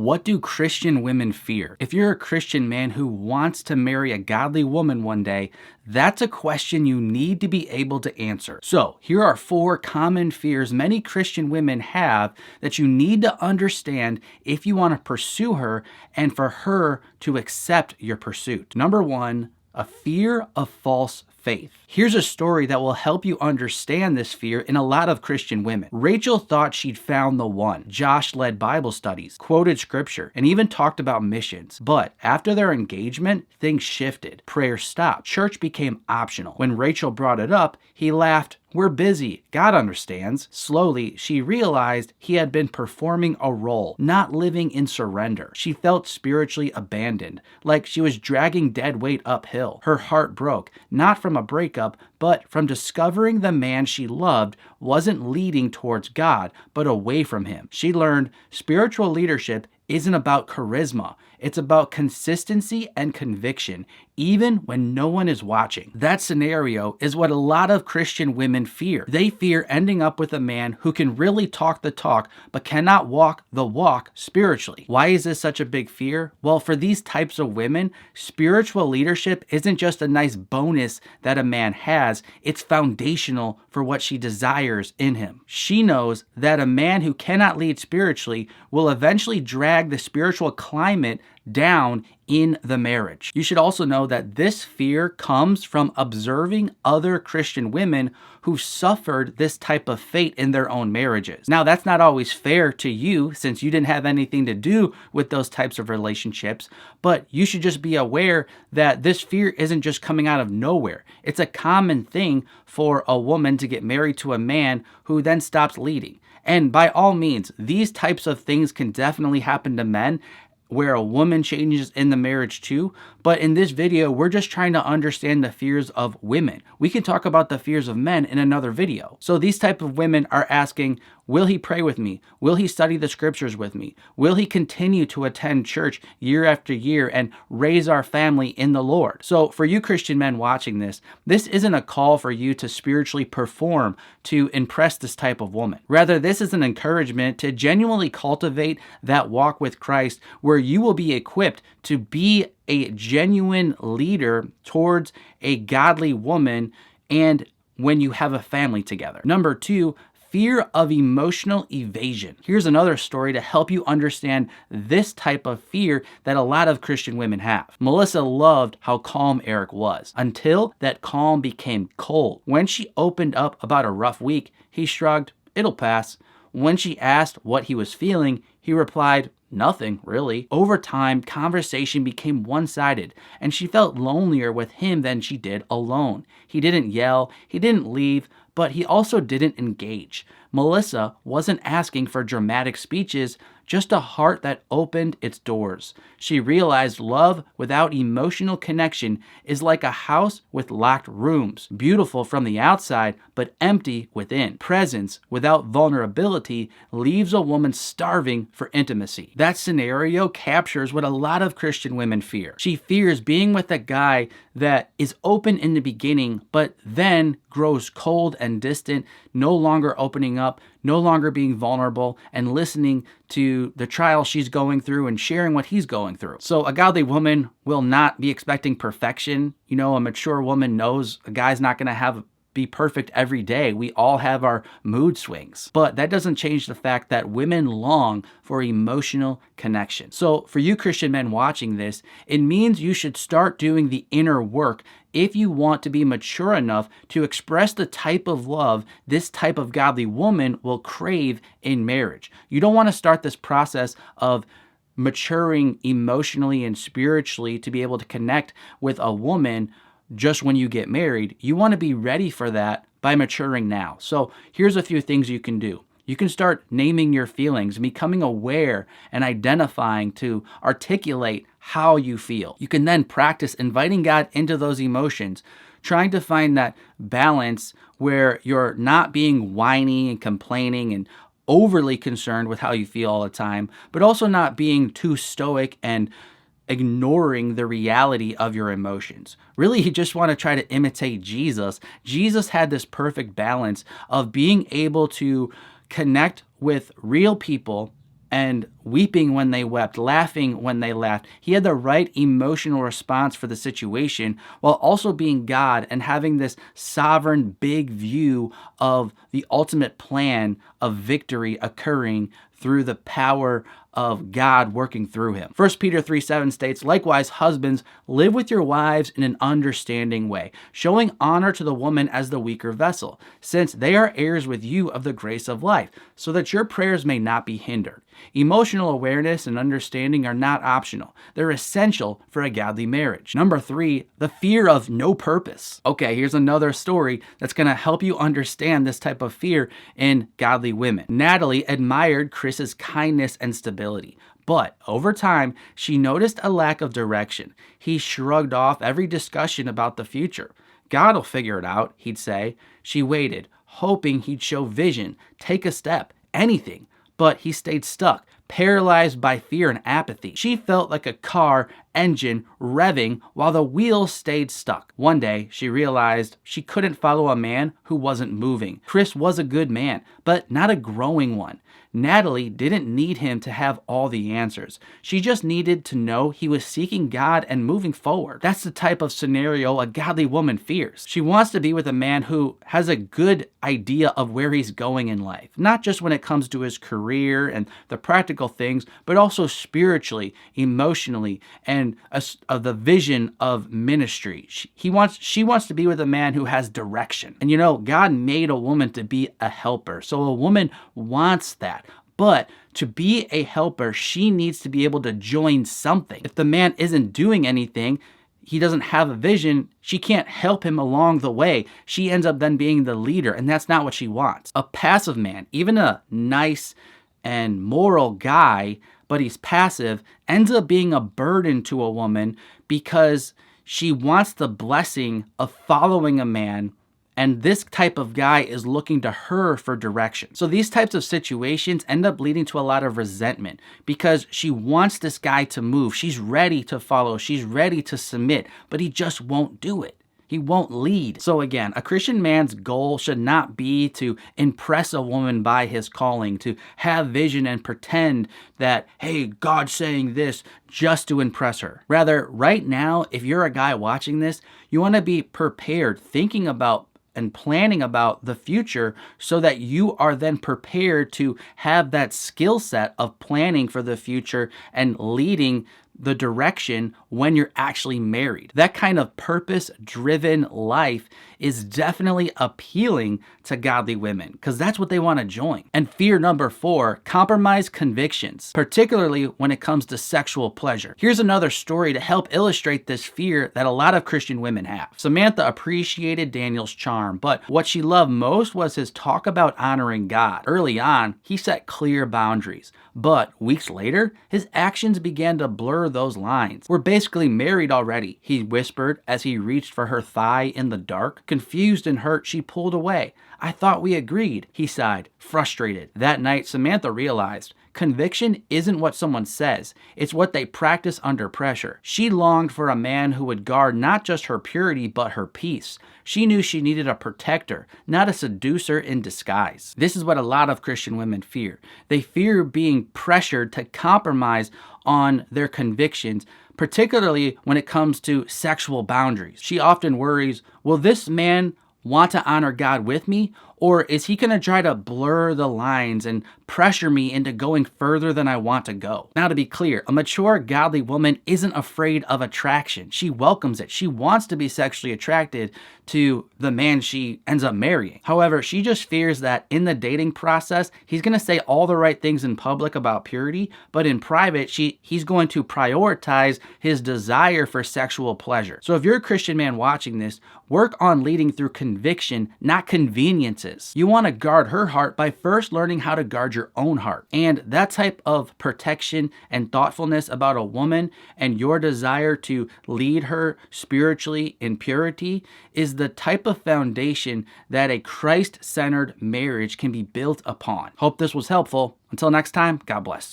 What do Christian women fear? If you're a Christian man who wants to marry a godly woman one day, that's a question you need to be able to answer. So, here are 4 common fears many Christian women have that you need to understand if you want to pursue her and for her to accept your pursuit. Number 1, a fear of false faith. Here's a story that will help you understand this fear in a lot of Christian women. Rachel thought she'd found the one. Josh led Bible studies, quoted scripture, and even talked about missions. But after their engagement, things shifted. Prayer stopped. Church became optional. When Rachel brought it up, he laughed. "We're busy. God understands." Slowly, she realized he had been performing a role, not living in surrender. She felt spiritually abandoned, like she was dragging dead weight uphill. Her heart broke, not from a breakup, but from discovering the man she loved wasn't leading towards God, but away from him. She learned spiritual leadership isn't about charisma. It's about consistency and conviction, even when no one is watching. That scenario is what a lot of Christian women fear. They fear ending up with a man who can really talk the talk, but cannot walk the walk spiritually. Why is this such a big fear? Well, for these types of women, spiritual leadership isn't just a nice bonus that a man has, it's foundational for what she desires in him. She knows that a man who cannot lead spiritually will eventually drag the spiritual climate down in the marriage. You should also know that this fear comes from observing other Christian women who suffered this type of fate in their own marriages. Now, that's not always fair to you since you didn't have anything to do with those types of relationships, but you should just be aware that this fear isn't just coming out of nowhere. It's a common thing for a woman to get married to a man who then stops leading. And by all means, these types of things can definitely happen to men, where a woman changes in the marriage too. But in this video, we're just trying to understand the fears of women. We can talk about the fears of men in another video. So these type of women are asking, will he pray with me? Will he study the scriptures with me? Will he continue to attend church year after year and raise our family in the Lord? So for you Christian men watching this isn't a call for you to spiritually perform to impress this type of woman. Rather, this is an encouragement to genuinely cultivate that walk with Christ where you will be equipped to be a genuine leader towards a godly woman and when you have a family together. Number 2, fear of emotional evasion. Here's another story to help you understand this type of fear that a lot of Christian women have. Melissa loved how calm Eric was until that calm became cold. When she opened up about a rough week, he shrugged, "It'll pass." When she asked what he was feeling, he replied, "Nothing, really." Over time, conversation became one-sided, and she felt lonelier with him than she did alone. He didn't yell, he didn't leave, but he also didn't engage. Melissa wasn't asking for dramatic speeches, just a heart that opened its doors. She realized love without emotional connection is like a house with locked rooms, beautiful from the outside, but empty within. Presence without vulnerability leaves a woman starving for intimacy. That scenario captures what a lot of Christian women fear. She fears being with a guy that is open in the beginning, but then grows cold and distant, no longer opening up, no longer being vulnerable and listening to the trial she's going through and sharing what he's going through. So a godly woman will not be expecting perfection. You know, a mature woman knows a guy's not going to be perfect every day. We all have our mood swings. But that doesn't change the fact that women long for emotional connection. So for you Christian men watching this, it means you should start doing the inner work if you want to be mature enough to express the type of love this type of godly woman will crave in marriage. You don't want to start this process of maturing emotionally and spiritually to be able to connect with a woman just when you get married. You want to be ready for that by maturing now. So here's a few things you can do. You can start naming your feelings, becoming aware and identifying to articulate how you feel. You can then practice inviting God into those emotions, trying to find that balance where you're not being whiny and complaining and overly concerned with how you feel all the time, but also not being too stoic and ignoring the reality of your emotions. Really, you just want to try to imitate Jesus. Jesus had this perfect balance of being able to connect with real people and weeping when they wept, laughing when they laughed. He had the right emotional response for the situation while also being God and having this sovereign big view of the ultimate plan of victory occurring through the power of God working through him. 1 Peter 3:7 states, "Likewise, husbands, live with your wives in an understanding way, showing honor to the woman as the weaker vessel, since they are heirs with you of the grace of life, so that your prayers may not be hindered." Emotional awareness and understanding are not optional. They're essential for a godly marriage. Number 3, the fear of no purpose. Okay, here's another story that's going to help you understand this type of fear in godly women. Natalie admired Chris's kindness and stability, but over time, she noticed a lack of direction. He shrugged off every discussion about the future. "God will figure it out," he'd say. She waited, hoping he'd show vision, take a step, anything. But he stayed stuck, paralyzed by fear and apathy. She felt like a car engine revving while the wheels stayed stuck. One day, she realized she couldn't follow a man who wasn't moving. Chris was a good man, but not a growing one. Natalie didn't need him to have all the answers. She just needed to know he was seeking God and moving forward. That's the type of scenario a godly woman fears. She wants to be with a man who has a good idea of where he's going in life, not just when it comes to his career and the practical things, but also spiritually, emotionally, and the vision of ministry. She wants to be with a man who has direction. And God made a woman to be a helper. So a woman wants that. But to be a helper, she needs to be able to join something. If the man isn't doing anything, he doesn't have a vision, she can't help him along the way. She ends up then being the leader, and that's not what she wants. A passive man, even a nice and moral guy, but he's passive, ends up being a burden to a woman because she wants the blessing of following a man, and this type of guy is looking to her for direction. So these types of situations end up leading to a lot of resentment because she wants this guy to move. She's ready to follow. She's ready to submit, but he just won't do it. He won't lead. So again, a Christian man's goal should not be to impress a woman by his calling, to have vision and pretend that, hey, God's saying this just to impress her. Rather, right now, if you're a guy watching this, you want to be prepared, thinking about and planning about the future so that you are then prepared to have that skill set of planning for the future and leading the direction when you're actually married. That kind of purpose-driven life is definitely appealing to godly women because that's what they want to join. And fear number 4, compromise convictions, particularly when it comes to sexual pleasure. Here's another story to help illustrate this fear that a lot of Christian women have. Samantha appreciated Daniel's charm, but what she loved most was his talk about honoring God. Early on, he set clear boundaries, but weeks later, his actions began to blur those lines. "We're basically married already," he whispered as he reached for her thigh in the dark. Confused and hurt, she pulled away. "I thought we agreed," he sighed, frustrated. That night, Samantha realized conviction isn't what someone says, it's what they practice under pressure. She longed for a man who would guard not just her purity, but her peace. She knew she needed a protector, not a seducer in disguise. This is what a lot of Christian women fear. They fear being pressured to compromise on their convictions, particularly when it comes to sexual boundaries. She often worries, will this man want to honor God with me? Or is he going to try to blur the lines and pressure me into going further than I want to go? Now, to be clear, a mature, godly woman isn't afraid of attraction. She welcomes it. She wants to be sexually attracted to the man she ends up marrying. However, she just fears that in the dating process, he's going to say all the right things in public about purity, but in private, he's going to prioritize his desire for sexual pleasure. So if you're a Christian man watching this, work on leading through conviction, not conveniences. You want to guard her heart by first learning how to guard your own heart. And that type of protection and thoughtfulness about a woman and your desire to lead her spiritually in purity is the type of foundation that a Christ-centered marriage can be built upon. Hope this was helpful. Until next time, God bless.